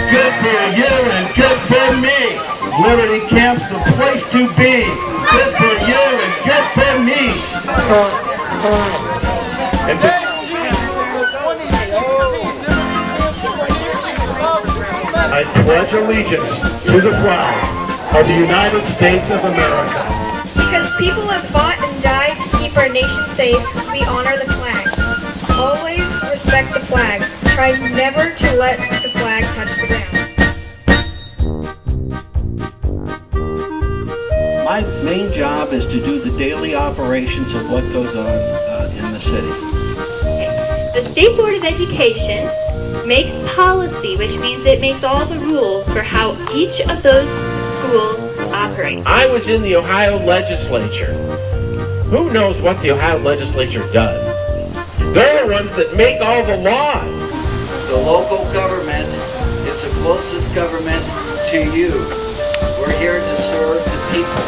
good for you and good for me. Liberty Camp's the place to be. Good for you and good for me. I pledge allegiance to the flag of the United States of America. Because people have fought and died to keep our nation safe, we honor the flag. Always respect the flag. Try never to let the flag touch the ground. My main job is to do the daily operations of what goes on in the city. The State Board of Education makes policy, which means it makes all the rules for how each of those schools operate. I was in the Ohio legislature. Who knows what the Ohio legislature does? They're the ones that make all the laws. The local government is the closest government to you. We're here to serve the people.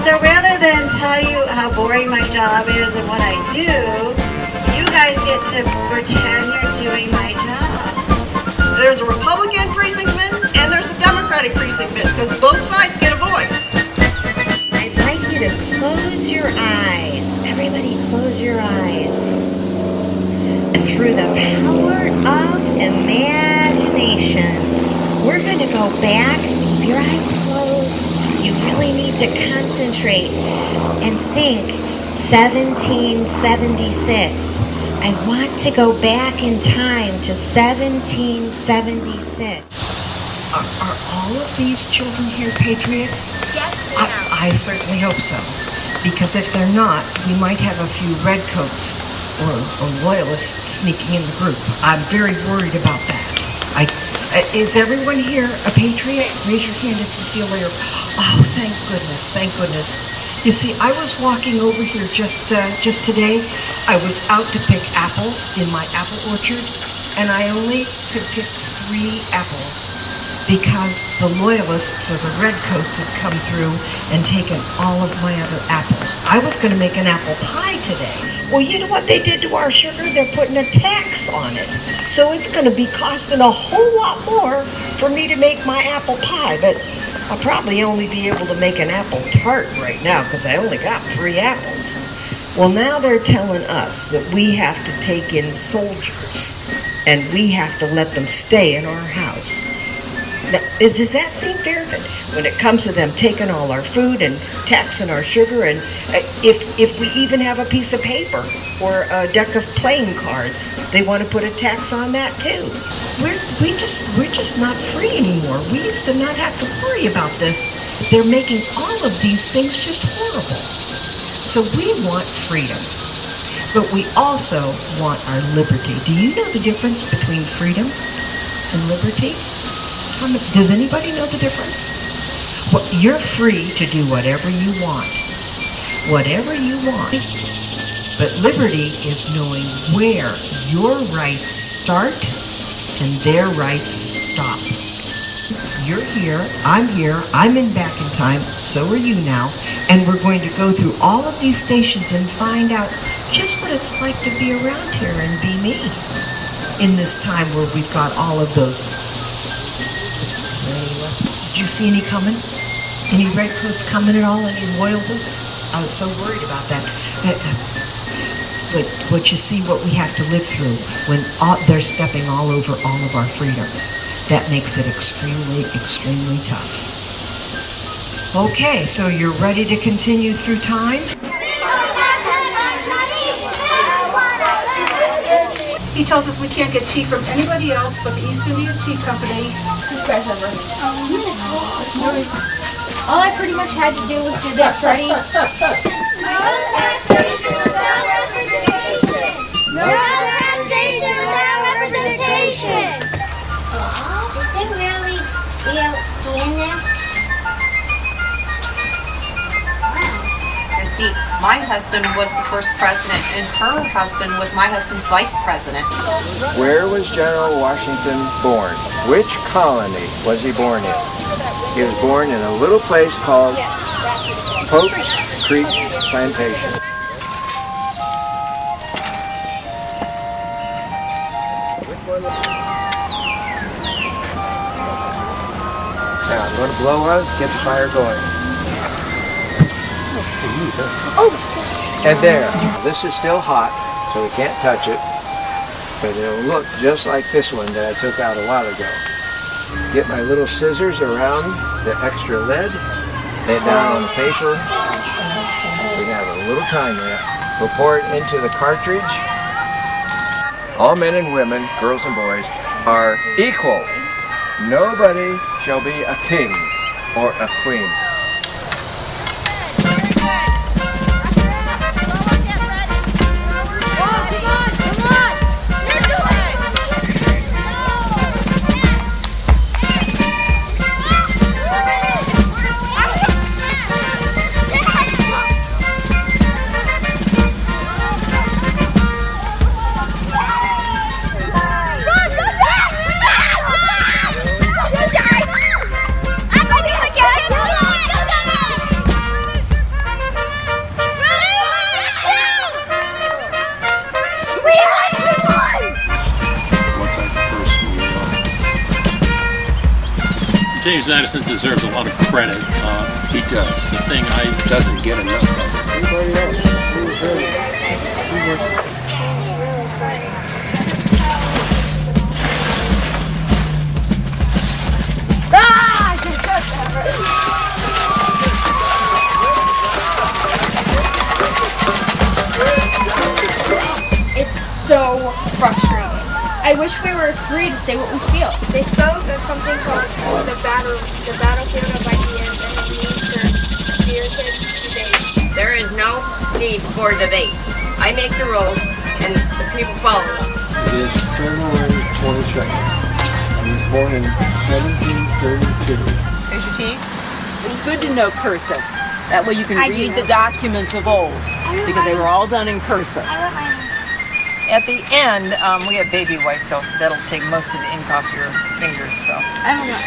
So rather than tell you how boring my job is and what I do, you guys get to pretend you're doing my job. There's a Republican precinctman and there's a Democratic precinctman because both sides get a voice. I'd like you to close your eyes. Everybody close your eyes. Through the power of imagination, we're going to go back. Keep your eyes closed. You really need to concentrate and think 1776. I want to go back in time to 1776. Are all of these children here patriots? Yes, I certainly hope so. Because if they're not, we might have a few redcoats or loyalists sneaking in the group. I'm very worried about that. Is everyone here a patriot? Raise your hand if you feel there. Oh, thank goodness, thank goodness. You see, I was walking over here just today. I was out to pick apples in my apple orchard, and I only could pick 3 apples because the loyalists or the redcoats had come through and taken all of my other apples. I was going to make an apple pie today. Well, you know what they did to our sugar? They're putting a tax on it. So it's going to be costing a whole lot more for me to make my apple pie. But I'll probably only be able to make an apple tart right now because I only got 3 apples. Well, now they're telling us that we have to take in soldiers and we have to let them stay in our house. Now, does that seem fair? That when it comes to them taking all our food and taxing our sugar, and if we even have a piece of paper or a deck of playing cards, they want to put a tax on that too. We're just not free anymore. We used to not have to worry about this. They're making all of these things just horrible. So we want freedom, but we also want our liberty. Do you know the difference between freedom and liberty? Does anybody know the difference? Well, you're free to do whatever you want. Whatever you want. But liberty is knowing where your rights start and their rights stop. You're here, I'm back in time, so are you now, and we're going to go through all of these stations and find out just what it's like to be around here and be me in this time where we've got all of those. Did you see any coming? Any redcoats coming at all? Any loyalists? I was so worried about that. But you see what we have to live through when they're stepping all over all of our freedoms. That makes it extremely, extremely tough. Okay, so you're ready to continue through time? He tells us we can't get tea from anybody else but the East India Tea Company. This guy's over. All I pretty much had to do was do this. Ready? No taxation without representation. No taxation without representation. Is there really real tea in there? See, my husband was the first president, and her husband was my husband's vice president. Where was General Washington born? Which colony was he born in? He was born in a little place called Portage Creek Plantation. Now I'm going to blow on it, get the fire going. And there. This is still hot, so we can't touch it. But it'll look just like this one that I took out a while ago. Get my little scissors around the extra lead, lay it down on the paper. We have a little time left. We'll pour it into the cartridge. All men and women, girls and boys, are equal. Nobody shall be a king or a queen. James Madison deserves a lot of credit. He does. The thing I doesn't get enough of it. Anybody else? It's so frustrating. I wish we were free to say what we feel. They spoke of something called the battlefield of ideas, and it means for spirited debate. There is no need for debate. I make the rules, and the people follow them. It is February 22nd. I was born in 1732. Here's your tea. It's good to know cursive. That way you can read the documents of old, because they were all done in cursive. At the end, we have baby wipes, so that'll take most of the ink off your fingers. So. I don't know.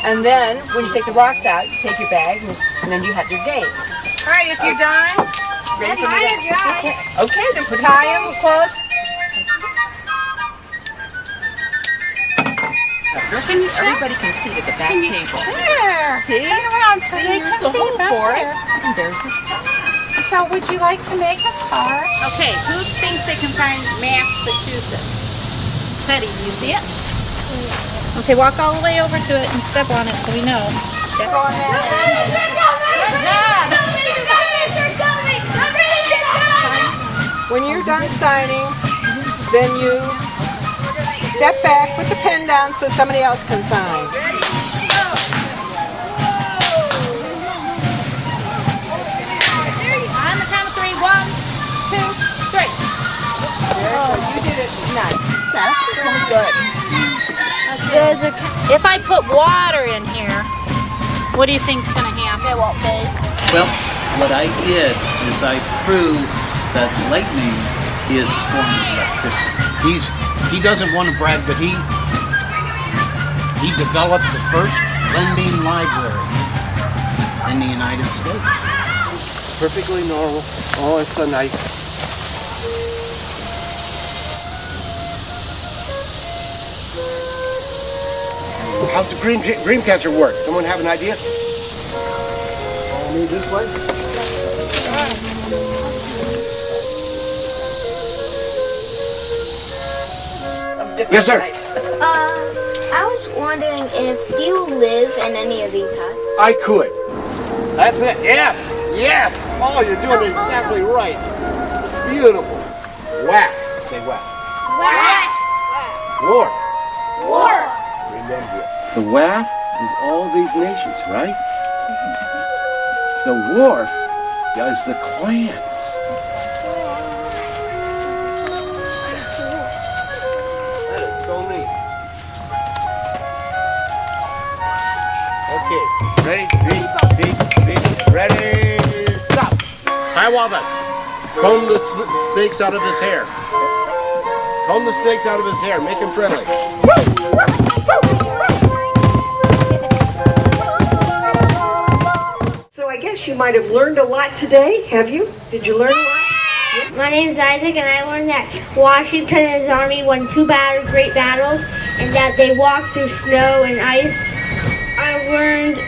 And then, when you take the rocks out, you take your bag, and then you have your game. All right, if you're done, ready for me to okay, then tie them close. Everybody can see it at the back table. See? Turn around so they here's can the see hole back for there. it, and there's the star. So would you like to make a star? Okay, who thinks they can find Massachusetts? Teddy, you see it? Okay, walk all the way over to it and step on it so we know. When you're done signing, then you step back, put the pen down so somebody else can sign. On the count of 3, 1, 2, 3. Oh, you did it nice. That was good. If I put water in here, what do you think's going to happen? It won't phase. Well, what I did is I proved that lightning is a form of electricity. He doesn't want to brag, but he developed the first lending library in the United States. Perfectly normal. Oh, it's so nice. How's the dream catcher work? Someone have an idea? Follow me this way. Yes, sir. I was wondering do you live in any of these huts? I could. That's it. Yes. Yes. Oh, you're doing it exactly right. Beautiful. Whack. Say whack. Whack. War. War. Remember it. The WAF is all these nations, right? The war is the clans. That is so neat. Okay, ready? Beat. Ready, stop. Hiawatha, comb the snakes out of his hair. Comb the snakes out of his hair, make him friendly. So I guess you might have learned a lot today, have you? Did you learn a lot? My name is Isaac, and I learned that Washington and his army won 2 great battles, and that they walked through snow and ice. I learned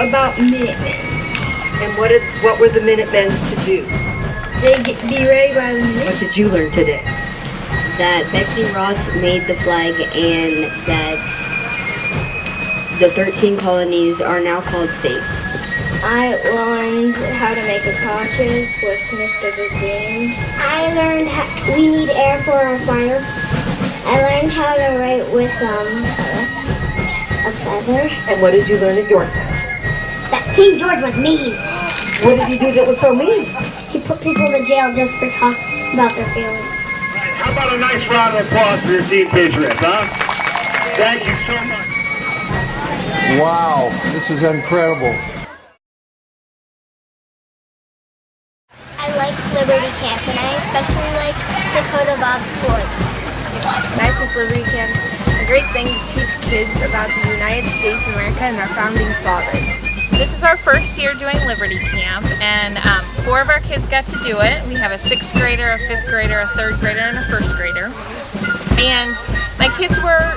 about Minutemen. And what were the Minutemen to do? They be ready by the minute. What did you learn today? That Betsy Ross made the flag, and that the 13 colonies are now called states. I learned how to make a cartridge with Mr. Goodwin. I learned we need air for our fire. I learned how to write with a feather. And what did you learn at Yorktown? That King George was mean. What did he do that was so mean? He put people to jail just for talking about their feelings. How about a nice round of applause for your team Patriots, huh? Thank you so much. Wow, this is incredible. I like Liberty Camp, and I especially like Dakota Bob Sports. I think Liberty Camp's a great thing to teach kids about the United States of America and our founding fathers. This is our first year doing Liberty Camp, and 4 of our kids got to do it. We have a 6th grader, a 5th grader, a 3rd grader, and a 1st grader. And my kids were,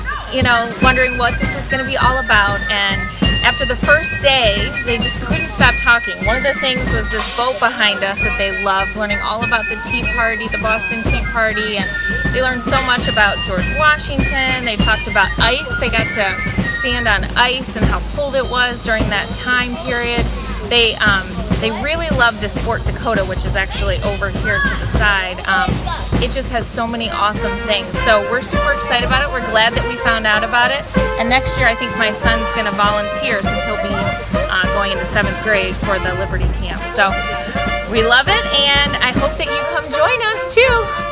wondering what this was going to be all about, and after the first day, they just couldn't stop talking. One of the things was this boat behind us that they loved, learning all about the Tea Party, the Boston Tea Party, and they learned so much about George Washington. They talked about ice. They got to stand on ice and how cold it was during that time period. They really love this Fort Dakota, which is actually over here to the side. It just has so many awesome things. So we're super excited about it. We're glad that we found out about it. And next year, I think my son's going to volunteer since he'll be going into 7th grade for the Liberty Camp. So we love it, and I hope that you come join us too.